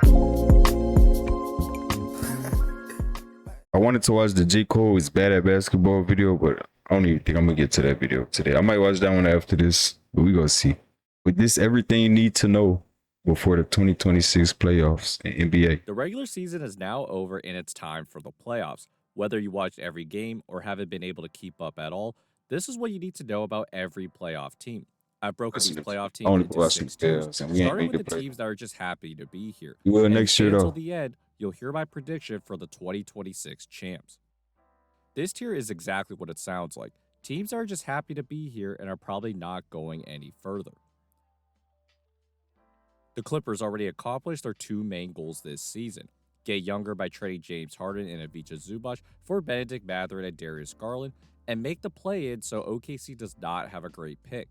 I wanted to watch the J. Cole is bad at basketball video, but I don't even think I'm gonna get to that video today. I might watch that one after this, but we gonna see. With this, everything you need to know before the 2026 playoffs in NBA. The regular season is now over and it's time for the playoffs. Whether you watched every game or haven't been able to keep up at all, this is what you need to know about every playoff team. I've broken these playoff teams Only into watch some 6 tiers, Bills, and we ain't starting made with the the playoffs. teams that are just happy to be here. We will And if you next stay year until though. the end, you'll hear my prediction for the 2026 champs. This tier is exactly what it sounds like. Teams are just happy to be here and are probably not going any further. The Clippers already accomplished their 2 main goals this season. Get younger by trading James Harden and Ivica Zubac for Benedict Mathurin and Darius Garland, and make the play-in so OKC does not have a great pick.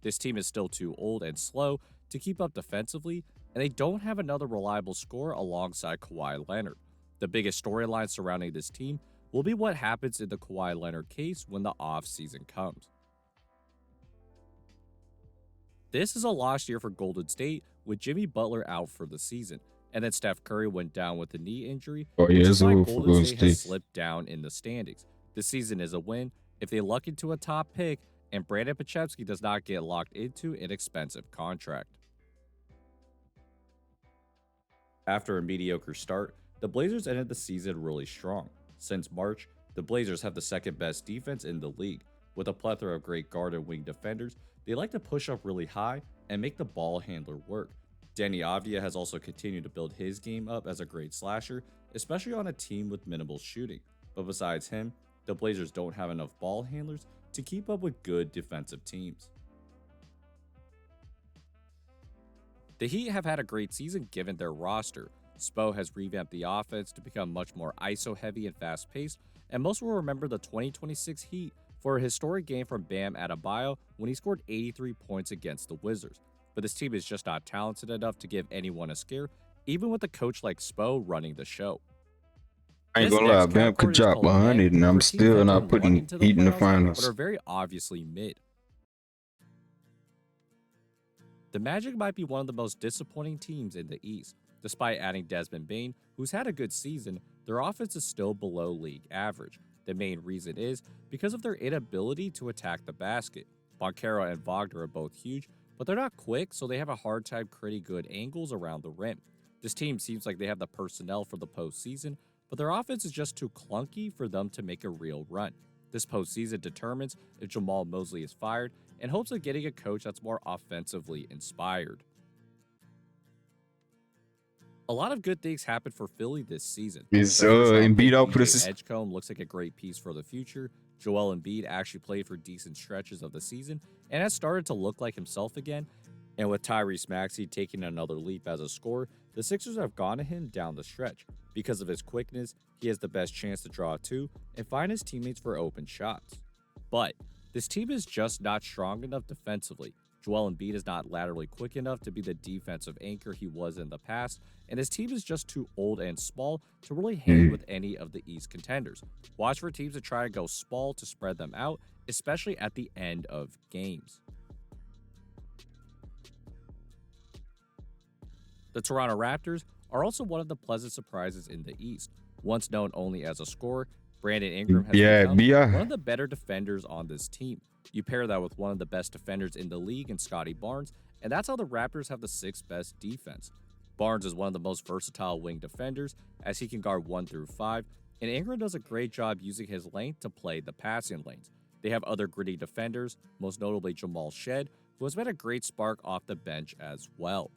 This team is still too old and slow to keep up defensively, and they don't have another reliable scorer alongside Kawhi Leonard. The biggest storyline surrounding this team will be what happens in the Kawhi Leonard case when the offseason comes. This is a lost year for Golden State, with Jimmy Butler out for the season, and then Steph Curry went down with a knee injury, Oh yeah, which it's is why over for Golden Golden State has State. slipped down in the standings. This season is a win if they luck into a top pick and Brandon Pochevsky does not get locked into an expensive contract. After a mediocre start, the Blazers ended the season really strong. Since March, the Blazers have the second best defense in the league. With a plethora of great guard and wing defenders, they like to push up really high and make the ball handler work. Danny Avdija has also continued to build his game up as a great slasher, especially on a team with minimal shooting. But besides him, the Blazers don't have enough ball handlers to keep up with good defensive teams. The Heat have had a great season given their roster. Spo has revamped the offense to become much more ISO heavy and fast paced, and most will remember the 2026 Heat for a historic game from Bam Adebayo when he scored 83 points against the Wizards. But this team is just not talented enough to give anyone a scare, even with a coach like Spo running the show. I ain't This gonna lie, next Bam could category is drop called 100, and mid I'm for teams still that not didn't walk putting into the Heat in the playoffs but finals. are very obviously mid. The Magic might be one of the most disappointing teams in the East. Despite adding Desmond Bane, who's had a good season, their offense is still below league average. The main reason is because of their inability to attack the basket. Banchero and Wagner are both huge, but they're not quick, so they have a hard time creating good angles around the rim. This team seems like they have the personnel for the postseason, but their offense is just too clunky for them to make a real run. This postseason determines if Jamal Mosley is fired in hopes of getting a coach that's more offensively inspired. A lot of good things happened for Philly this season. Is Their first-round Embiid pick, out for DJ this? Edgecombe looks like a great piece for the future. Joel Embiid actually played for decent stretches of the season and has started to look like himself again. And with Tyrese Maxey taking another leap as a scorer, the Sixers have gone to him down the stretch. Because of his quickness, he has the best chance to draw a 2 and find his teammates for open shots. But this team is just not strong enough defensively. Joel Embiid is not laterally quick enough to be the defensive anchor he was in the past, and his team is just too old and small to really hang with any of the East contenders. Watch for teams to try to go small to spread them out, especially at the end of games. The Toronto Raptors are also one of the pleasant surprises in the East. Once known only as a scorer, Brandon Ingram has become one of the better defenders on this team. You pair that with one of the best defenders in the league in Scotty Barnes, and that's how the Raptors have the 6th best defense. Barnes is one of the most versatile wing defenders, as he can guard 1 through 5, and Ingram does a great job using his length to play the passing lanes. They have other gritty defenders, most notably Jamal Shed, who has been a great spark off the bench as well.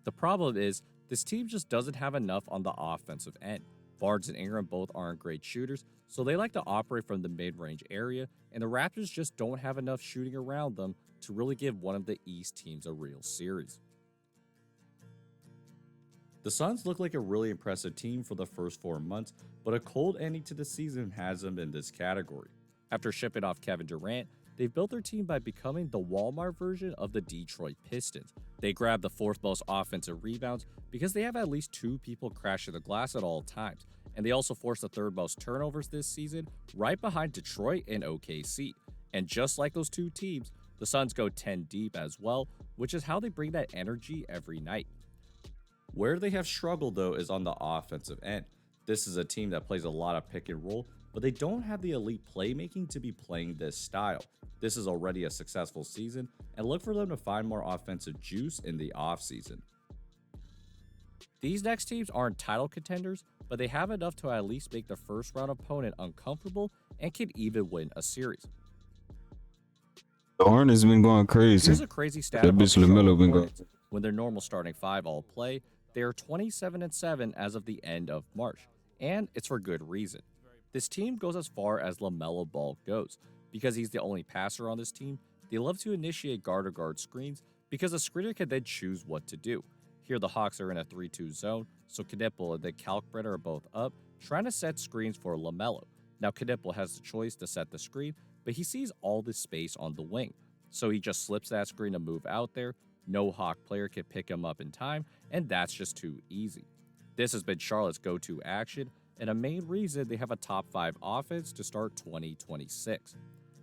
The problem is, this team just doesn't have enough on the offensive end. Barnes and Ingram both aren't great shooters, so they like to operate from the mid-range area, and the Raptors just don't have enough shooting around them to really give one of the East teams a real series. The Suns look like a really impressive team for the first 4 months, but a cold ending to the season has them in this category. After shipping off Kevin Durant, they've built their team by becoming the Walmart version of the Detroit Pistons. They grab the 4th most offensive rebounds because they have at least 2 people crashing the glass at all times, and they also force the 3rd most turnovers this season, right behind Detroit and OKC. And just like those 2 teams, the Suns go 10 deep as well, which is how they bring that energy every night. Where they have struggled, though, is on the offensive end. This is a team that plays a lot of pick and roll, but they don't have the elite playmaking to be playing this style. This is already a successful season, and look for them to find more offensive juice in the offseason. These next teams aren't title contenders, but they have enough to at least make the first round opponent uncomfortable and can even win a series. The Hornets been going crazy. Here's a crazy stat That about bitch the LaMelo Charlotte been going. Hornets. When their normal starting five all play, they are 27-7 as of the end of March, and it's for good reason. This team goes as far as LaMelo Ball goes. Because he's the only passer on this team, they love to initiate guard-to-guard screens because a screener can then choose what to do. Here the Hawks are in a 3-2 zone, so Knipple and then Kalkbrenner are both up, trying to set screens for LaMelo. Now Knipple has the choice to set the screen, but he sees all this space on the wing. So he just slips that screen to move out there. No Hawk player can pick him up in time, and that's just too easy. This has been Charlotte's go-to action, and a main reason they have a top 5 offense to start 2026.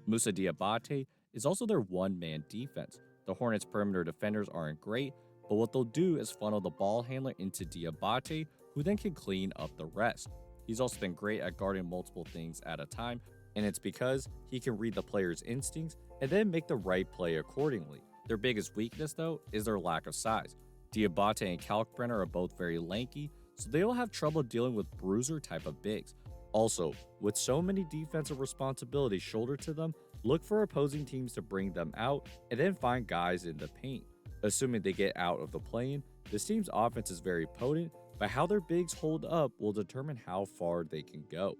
Moussa Diabate is also their one-man defense. The Hornets' perimeter defenders aren't great, but what they'll do is funnel the ball handler into Diabate, who then can clean up the rest. He's also been great at guarding multiple things at a time, and it's because he can read the player's instincts and then make the right play accordingly. Their biggest weakness, though, is their lack of size. Diabate and Kalkbrenner are both very lanky, so they will have trouble dealing with bruiser type of bigs. Also, with so many defensive responsibilities shouldered to them, look for opposing teams to bring them out and then find guys in the paint. Assuming they get out of the play-in, this team's offense is very potent, but how their bigs hold up will determine how far they can go.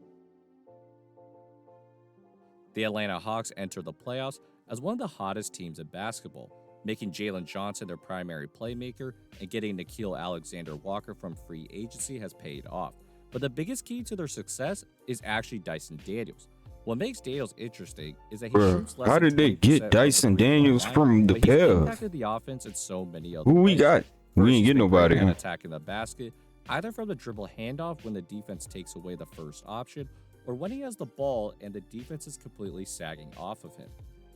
The Atlanta Hawks enter the playoffs as one of the hottest teams in basketball, making Jalen Johnson their primary playmaker and getting Nickeil Alexander-Walker from free agency has paid off. But the biggest key to their success is actually Dyson Daniels. What makes Daniels interesting is that he shoots less how than did they 20% get Dyson Daniels line, from the but he's Pels? impacted the offense in so many other Who we ways. got? We First, ain't he's get been nobody. great at attacking the basket, either from the dribble handoff when the defense takes away the first option, or when he has the ball and the defense is completely sagging off of him.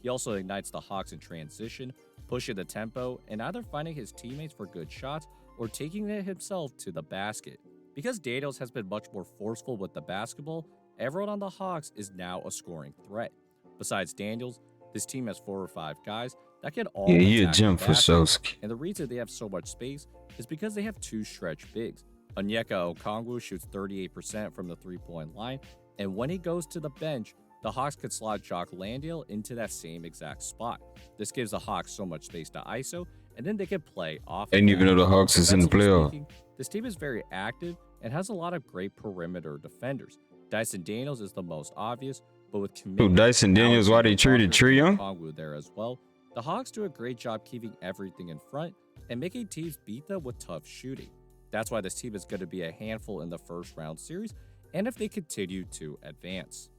He also ignites the Hawks in transition, pushing the tempo and either finding his teammates for good shots or taking it himself to the basket. Because Daniels has been much more forceful with the basketball, everyone on the Hawks is now a scoring threat. Besides Daniels, this team has 4 or 5 guys that can all Yeah, attack Jim the basket. Fasowski. And the reason they have so much space is because they have 2 stretch bigs. Onyeka Okongwu shoots 38% from the 3-point line, and when he goes to the bench, the Hawks could slot Jock Landale into that same exact spot. This gives the Hawks so much space to ISO, and then they can play off. And even though the Hawks is in the playoff, speaking, this team is very active and has a lot of great perimeter defenders. Dyson Daniels is the most obvious, but with commitment, Dyson Daniels, why they treated Trae Young? Okongwu there as well. The Hawks do a great job keeping everything in front and making teams beat them with tough shooting. That's why this team is going to be a handful in the first round series, and if they continue to advance.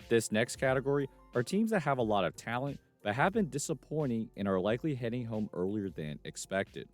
This next category are teams that have a lot of talent but have been disappointing and are likely heading home earlier than expected.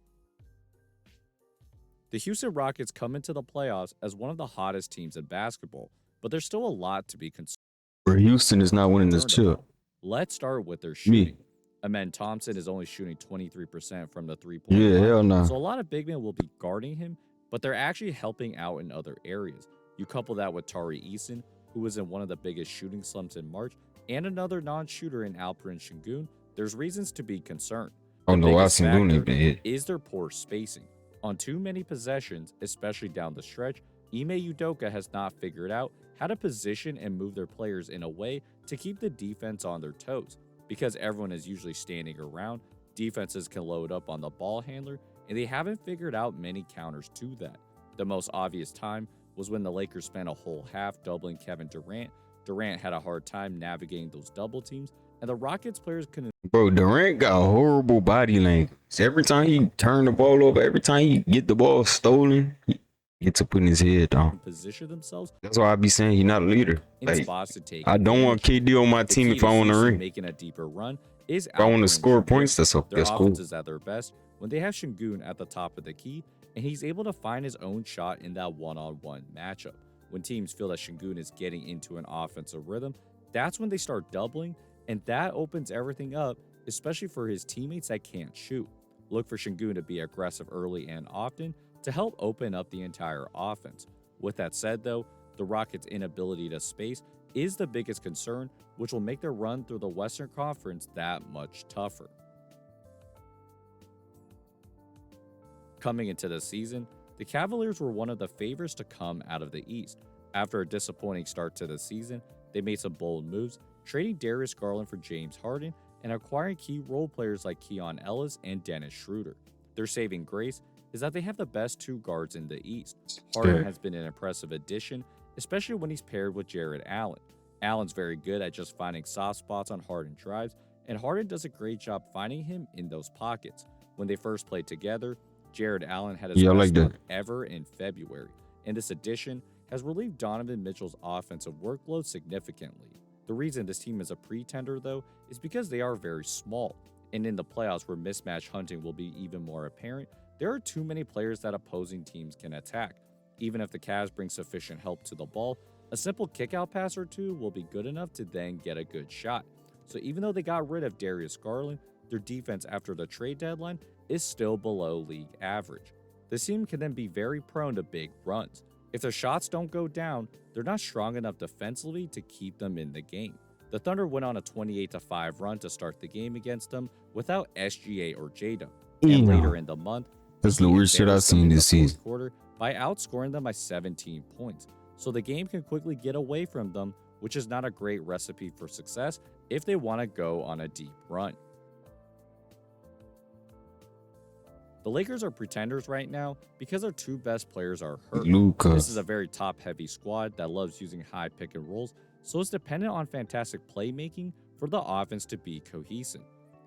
The Houston Rockets come into the playoffs as one of the hottest teams in basketball, but there's still a lot to be concerned. Where Houston is not winning this chip. Let's start with their shooting. Amen Thompson is only shooting 23% from the 3-point line. Yeah, hell no. So a lot of big men will be guarding him, but they're actually helping out in other areas. You couple that with Tari Eason, who was in one of the biggest shooting slumps in March, and another non-shooter in Alperen Şengün, there's reasons to be concerned. Oh no, I biggest seen Looney factor been hit. is their poor spacing. On too many possessions, especially down the stretch, Ime Udoka has not figured out how to position and move their players in a way to keep the defense on their toes. Because everyone is usually standing around, defenses can load up on the ball handler, and they haven't figured out many counters to that. The most obvious time was when the Lakers spent a whole half doubling Kevin Durant. Durant had a hard time navigating those double teams, and the Rockets players couldn't. Bro, Durant got horrible body language. Every time he turn the ball over, every time he get the ball stolen, he gets to putting his head down. Position themselves. That's why I be saying he's not a leader. In Like, spots to take I don't want KD on my The team key if I want to Houston ring. making a deeper run is If I want to Alperen score Şengün. points, that's Their cool. offense is at their best when they have Şengün at the top of the key, and he's able to find his own shot in that one-on-one matchup. When teams feel that Şengün is getting into an offensive rhythm, that's when they start doubling, and that opens everything up, especially for his teammates that can't shoot. Look for Şengün to be aggressive early and often, to help open up the entire offense. With that said, though, the Rockets' inability to space is the biggest concern, which will make their run through the Western Conference that much tougher. Coming into the season, the Cavaliers were one of the favorites to come out of the East. After a disappointing start to the season, they made some bold moves, trading Darius Garland for James Harden and acquiring key role players like Keon Ellis and Dennis Schroeder. Their saving grace is that they have the best two guards in the East. Harden has been an impressive addition, especially when he's paired with Jared Allen. Allen's very good at just finding soft spots on Harden drives, and Harden does a great job finding him in those pockets. When they first played together, Jared Allen had his best month ever in February, and this addition has relieved Donovan Mitchell's offensive workload significantly. The reason this team is a pretender, though, is because they are very small, and in the playoffs where mismatch hunting will be even more apparent, there are too many players that opposing teams can attack. Even if the Cavs bring sufficient help to the ball, a simple kickout pass or two will be good enough to then get a good shot. So even though they got rid of Darius Garland, their defense after the trade deadline is still below league average. This team can then be very prone to big runs. If their shots don't go down, they're not strong enough defensively to keep them in the game. The Thunder went on a 28-5 run to start the game against them without SGA or J-Dub. And later in the month, that's the worst shit I've seen this season, quarter by outscoring them by 17 points. So the game can quickly get away from them, which is not a great recipe for success if they want to go on a deep run. The Lakers are pretenders right now because their two best players are hurt. Luka. This is a very top-heavy squad that loves using high pick and rolls, so it's dependent on fantastic playmaking for the offense to be cohesive.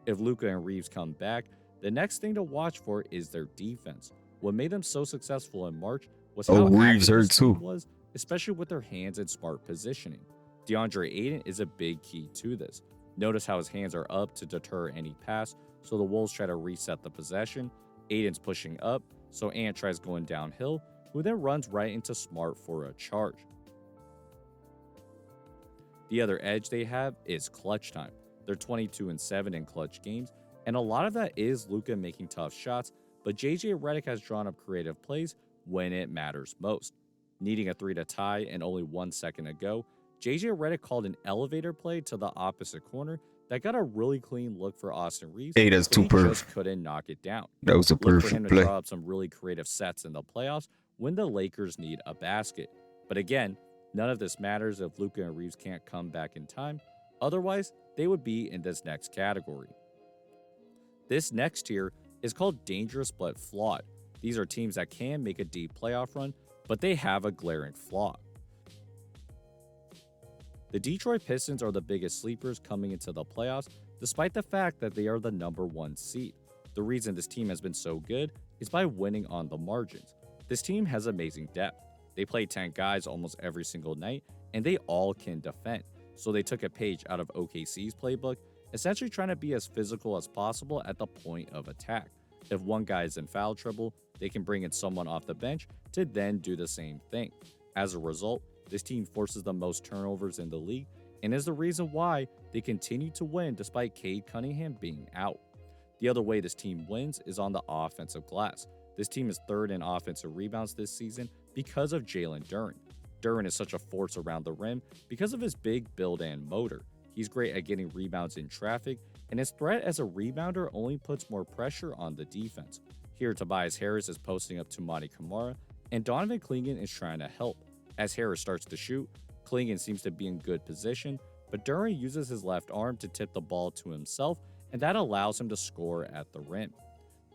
If Luka and Reeves come back, the next thing to watch for is their defense. What made them so successful in March was how Reeves hurt too, was, especially with their hands and smart positioning. DeAndre Ayton is a big key to this. Notice how his hands are up to deter any pass, so the Wolves try to reset the possession. Ayton's pushing up, so Ant tries going downhill, who then runs right into Smart for a charge. The other edge they have is clutch time. They're 22-7 in clutch games, and a lot of that is Luka making tough shots, but JJ Redick has drawn up creative plays when it matters most. Needing a 3 to tie and only 1 second to go, JJ Redick called an elevator play to the opposite corner that got a really clean look for Austin Reeves. Hey, that's too perfect. Just couldn't knock it down. That was a perfect play. For him to draw up some really creative sets in the playoffs when the Lakers need a basket. But again, none of this matters if Luka and Reeves can't come back in time. Otherwise, they would be in this next category. This next tier is called dangerous but flawed. These are teams that can make a deep playoff run, but they have a glaring flaw. The Detroit Pistons are the biggest sleepers coming into the playoffs, despite the fact that they are the #1 seed. The reason this team has been so good is by winning on the margins. This team has amazing depth. They play 10 guys almost every single night, and they all can defend. So they took a page out of OKC's playbook, essentially trying to be as physical as possible at the point of attack. If one guy is in foul trouble, they can bring in someone off the bench to then do the same thing. As a result, this team forces the most turnovers in the league and is the reason why they continue to win despite Cade Cunningham being out. The other way this team wins is on the offensive glass. This team is third in offensive rebounds this season because of Jalen Duren. Duren is such a force around the rim because of his big build and motor. He's great at getting rebounds in traffic, and his threat as a rebounder only puts more pressure on the defense. Here, Tobias Harris is posting up to Monty Kamara, and Donovan Clingan is trying to help. As Harris starts to shoot, Clingan seems to be in good position, but Duren uses his left arm to tip the ball to himself, and that allows him to score at the rim.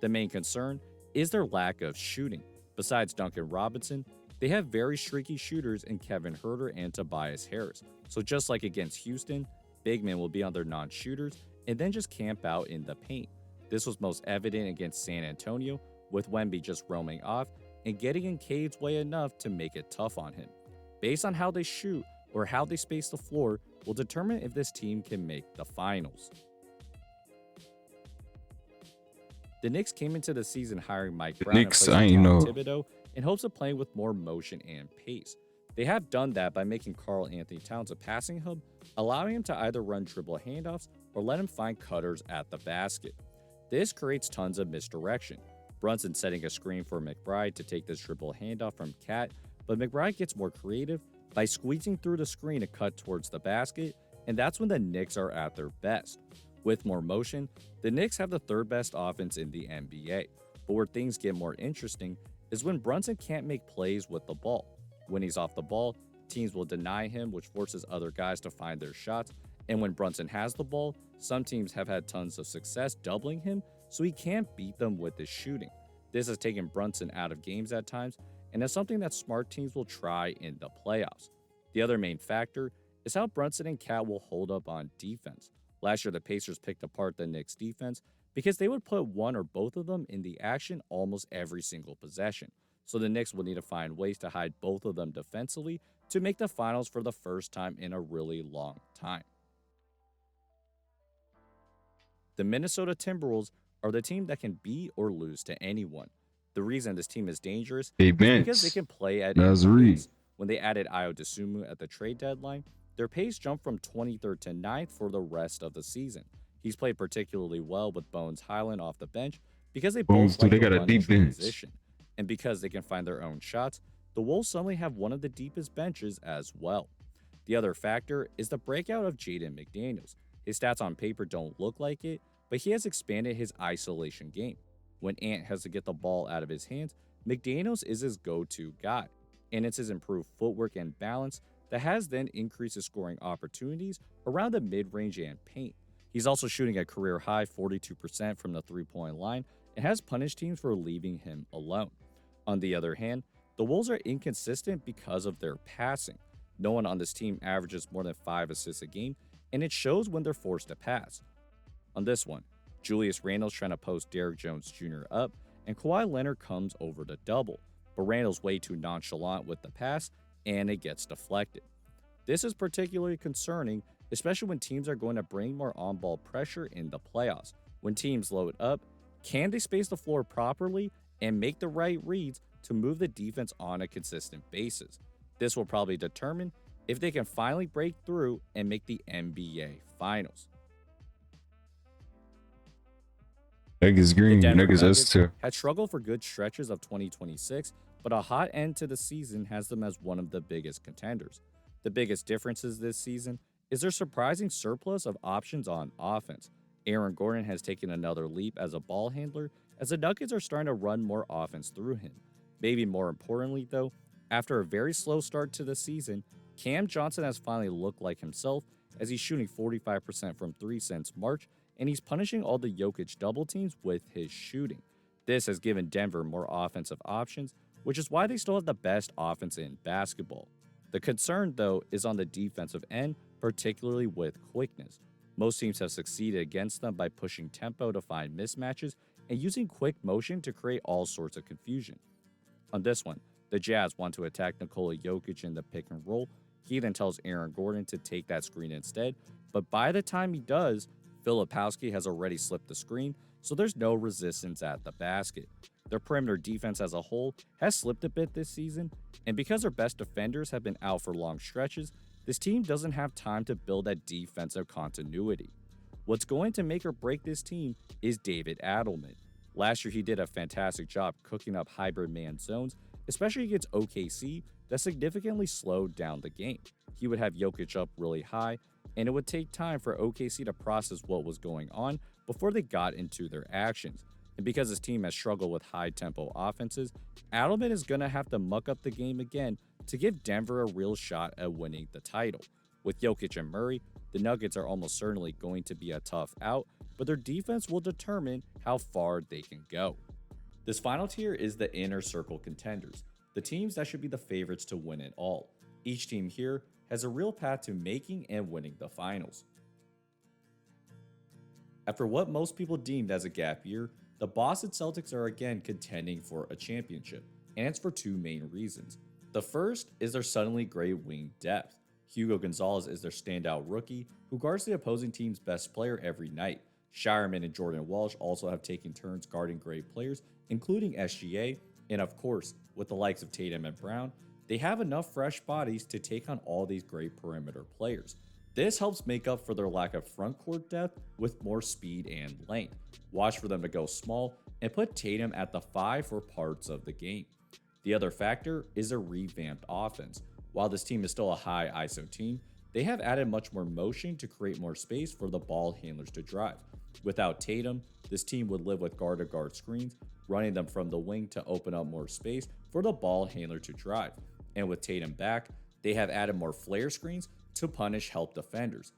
The main concern is their lack of shooting. Besides Duncan Robinson, they have very streaky shooters in Kevin Huerter and Tobias Harris. So just like against Houston, big men will be on their non-shooters and then just camp out in the paint. This was most evident against San Antonio, with Wemby just roaming off and getting in Cade's way enough to make it tough on him. Based on how they shoot or how they space the floor will determine if this team can make the finals. The Knicks came into the season hiring Mike Brown and Thibodeau in hopes of playing with more motion and pace. They have done that by making Karl Anthony Towns a passing hub, allowing him to either run dribble handoffs or let him find cutters at the basket. This creates tons of misdirection. Brunson setting a screen for McBride to take this dribble handoff from Cat, but McBride gets more creative by squeezing through the screen to cut towards the basket, and that's when the Knicks are at their best. With more motion, the Knicks have the third best offense in the NBA, but where things get more interesting is when Brunson can't make plays with the ball. When he's off the ball, teams will deny him, which forces other guys to find their shots, and when Brunson has the ball, some teams have had tons of success doubling him, so he can't beat them with his shooting. This has taken Brunson out of games at times, and is something that smart teams will try in the playoffs. The other main factor is how Brunson and Cat will hold up on defense. Last year, the Pacers picked apart the Knicks' defense because they would put one or both of them in the action almost every single possession. So the Knicks will need to find ways to hide both of them defensively to make the finals for the first time in a really long time. The Minnesota Timberwolves are the team that can beat or lose to anyone. The reason this team is dangerous is because they can play at any pace. When they added Ayo Dosunmu at the trade deadline, their pace jumped from 23rd to 9th for the rest of the season. He's played particularly well with Bones Highland off the bench because they both like to run in transition. And because they can find their own shots, the Wolves suddenly have one of the deepest benches as well. The other factor is the breakout of Jaden McDaniels. His stats on paper don't look like it, but he has expanded his isolation game. When Ant has to get the ball out of his hands, McDaniels is his go-to guy, and it's his improved footwork and balance that has then increased his scoring opportunities around the mid-range and paint. He's also shooting a career-high 42% from the three-point line and has punished teams for leaving him alone. On the other hand, the Wolves are inconsistent because of their passing. No one on this team averages more than 5 assists a game, and it shows when they're forced to pass. On this one, Julius Randle's trying to post Derrick Jones Jr. up, and Kawhi Leonard comes over to double, but Randle's way too nonchalant with the pass, and it gets deflected. This is particularly concerning, especially when teams are going to bring more on-ball pressure in the playoffs. When teams load up, can they space the floor properly and make the right reads to move the defense on a consistent basis? This will probably determine if they can finally break through and make the NBA Finals. Niggas green, niggas us too. Had struggled for good stretches of 2026, but a hot end to the season has them as one of the biggest contenders. The biggest differences this season is their surprising surplus of options on offense. Aaron Gordon has taken another leap as a ball handler, as the Nuggets are starting to run more offense through him. Maybe more importantly, though, after a very slow start to the season, Cam Johnson has finally looked like himself as he's shooting 45% from 3 since March, and he's punishing all the Jokic double teams with his shooting. This has given Denver more offensive options, which is why they still have the best offense in basketball. The concern, though, is on the defensive end, particularly with quickness. Most teams have succeeded against them by pushing tempo to find mismatches and using quick motion to create all sorts of confusion. On this one, the Jazz want to attack Nikola Jokic in the pick and roll. He then tells Aaron Gordon to take that screen instead, but by the time he does, Filipowski has already slipped the screen, so there's no resistance at the basket. Their perimeter defense as a whole has slipped a bit this season, and because their best defenders have been out for long stretches, this team doesn't have time to build that defensive continuity. What's going to make or break this team is David Adelman. Last year, he did a fantastic job cooking up hybrid man zones, especially against OKC, that significantly slowed down the game. He would have Jokic up really high, and it would take time for OKC to process what was going on before they got into their actions. And because his team has struggled with high-tempo offenses, Adelman is going to have to muck up the game again to give Denver a real shot at winning the title. With Jokic and Murray, the Nuggets are almost certainly going to be a tough out, but their defense will determine how far they can go. This final tier is the inner circle contenders, the teams that should be the favorites to win it all. Each team here has a real path to making and winning the finals. After what most people deemed as a gap year, the Boston Celtics are again contending for a championship, and it's for two main reasons. The first is their suddenly great wing depth. Hugo Gonzalez is their standout rookie, who guards the opposing team's best player every night. Shireman and Jordan Walsh also have taken turns guarding great players, including SGA, and of course, with the likes of Tatum and Brown, they have enough fresh bodies to take on all these great perimeter players. This helps make up for their lack of front court depth with more speed and length. Watch for them to go small and put Tatum at the 5 for parts of the game. The other factor is a revamped offense. While this team is still a high ISO team, they have added much more motion to create more space for the ball handlers to drive. Without Tatum, this team would live with guard-to-guard screens, running them from the wing to open up more space for the ball handler to drive. And with Tatum back, they have added more flare screens to punish help defenders.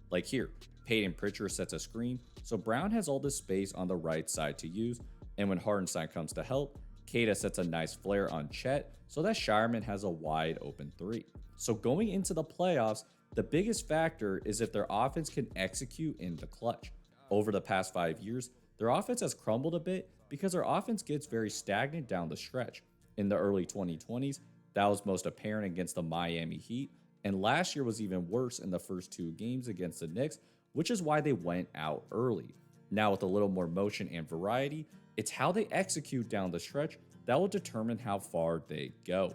Like here, Peyton Pritchard sets a screen, so Brown has all this space on the right side to use, and when Hartenstein comes to help, Kata sets a nice flare on Chet so that Shireman has a wide open 3. So going into the playoffs, the biggest factor is if their offense can execute in the clutch. Over the past 5 years, their offense has crumbled a bit because their offense gets very stagnant down the stretch. In the early 2020s, that was most apparent against the Miami Heat, and last year was even worse in the first 2 games against the Knicks, which is why they went out early. Now with a little more motion and variety, it's how they execute down the stretch that will determine how far they go.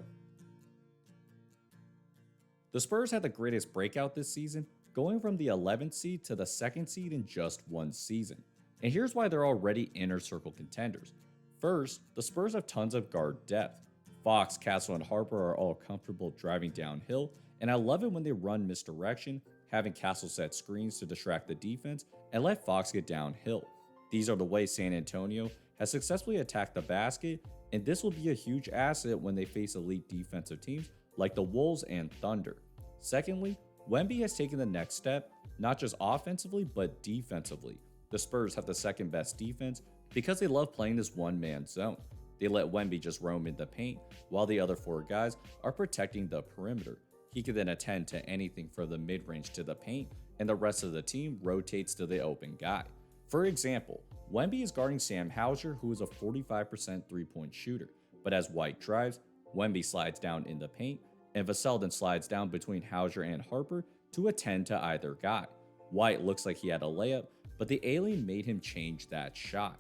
The Spurs had the greatest breakout this season, going from the 11th seed to the 2nd seed in just 1 season. And here's why they're already inner circle contenders. First, the Spurs have tons of guard depth. Fox, Castle, and Harper are all comfortable driving downhill, and I love it when they run misdirection, having Castle set screens to distract the defense and let Fox get downhill. These are the ways San Antonio has successfully attacked the basket, and this will be a huge asset when they face elite defensive teams like the Wolves and Thunder. Secondly, Wemby has taken the next step, not just offensively, but defensively. The Spurs have the 2nd best defense because they love playing this one-man zone. They let Wemby just roam in the paint, while the other 4 guys are protecting the perimeter. He can then attend to anything from the mid-range to the paint, and the rest of the team rotates to the open guy. For example, Wemby is guarding Sam Hauser, who is a 45% three-point shooter, but as White drives, Wemby slides down in the paint, and Vassell then slides down between Hauser and Harper to attend to either guy. White looks like he had a layup, but the alien made him change that shot.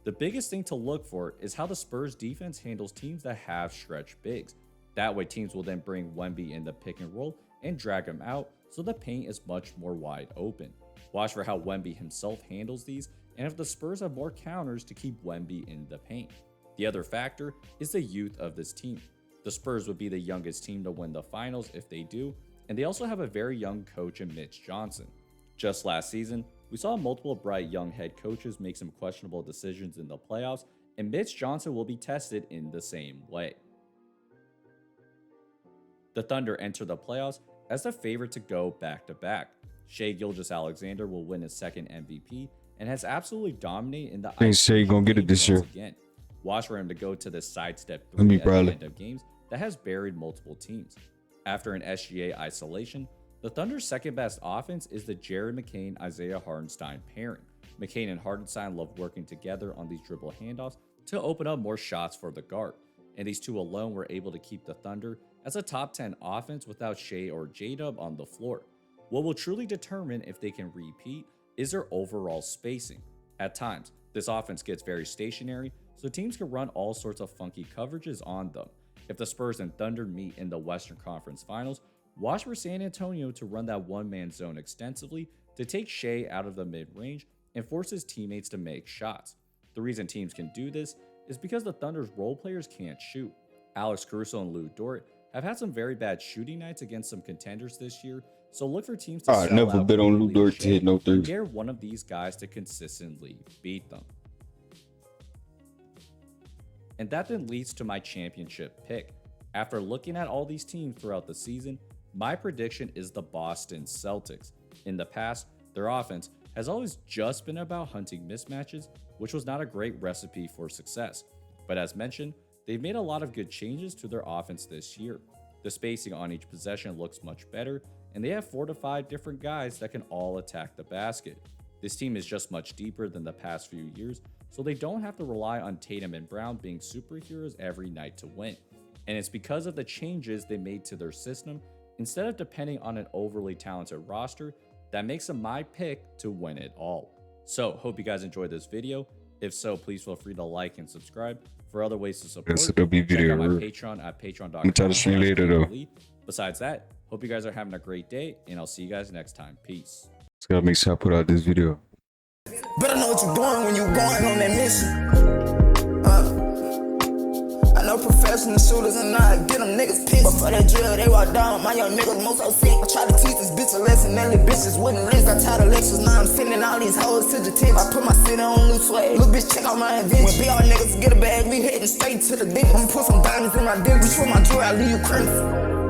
The biggest thing to look for is how the Spurs defense handles teams that have stretch bigs. That way teams will then bring Wemby in the pick and roll and drag him out so the paint is much more wide open. Watch for how Wemby himself handles these and if the Spurs have more counters to keep Wemby in the paint. The other factor is the youth of this team. The Spurs would be the youngest team to win the finals if they do, and they also have a very young coach in Mitch Johnson. Just last season, we saw multiple bright young head coaches make some questionable decisions in the playoffs, and Mitch Johnson will be tested in the same way. The Thunder enter the playoffs as the favorite to go back-to-back. Shai Gilgeous-Alexander will win his 2nd MVP and has absolutely dominated in the I think Shai gonna get it this year. Again. Watch for him to go to the sidestep 3 me at the PROLLY. end of games that has buried multiple teams. After an SGA isolation, the Thunder's 2nd best offense is the Jared McCain-Isaiah Hartenstein pairing. McCain and Hartenstein love working together on these dribble handoffs to open up more shots for the guard, and these 2 alone were able to keep the Thunder as a top 10 offense without Shai or J-Dub on the floor. What will truly determine if they can repeat is their overall spacing. At times, this offense gets very stationary, so teams can run all sorts of funky coverages on them. If the Spurs and Thunder meet in the Western Conference Finals, watch for San Antonio to run that one-man zone extensively to take Shai out of the mid-range and force his teammates to make shots. The reason teams can do this is because the Thunder's role players can't shoot. Alex Caruso and Lou Dort have had some very bad shooting nights against some contenders this year, so look for teams to I never bet on Lou Dort to hit no threes. Dare one of these guys to consistently beat them. And that then leads to my championship pick. After looking at all these teams throughout the season, my prediction is the Boston Celtics. In the past, their offense has always just been about hunting mismatches, which was not a great recipe for success. But as mentioned, they've made a lot of good changes to their offense this year. The spacing on each possession looks much better, and they have 4 to 5 different guys that can all attack the basket. This team is just much deeper than the past few years, so they don't have to rely on Tatum and Brown being superheroes every night to win. And it's because of the changes they made to their system, instead of depending on an overly talented roster, that makes them my pick to win it all. So, hope you guys enjoyed this video. If so, please feel free to like and subscribe. For other ways to support, check out my Patreon at patreon.com. Besides that, hope you guys are having a great day, and I'll see you guys next time. Peace. Just gotta make sure I put out this video. Better know what you're doing when you going on that mission. I know professional shooters and I get them niggas pissed. But for that drill, they walk down. My young niggas most so sick. I try to teach this bitch a lesson. That little bitches wouldn't list. I tired of lectures. Now I'm sending all these hoes to the tip. I put my city on new swag. Little bitch, check out my invention. When BR niggas get a bag, we heading straight to the dick. I'ma put some diamonds in my dick. Reach for my jewelry, I leave you crazy.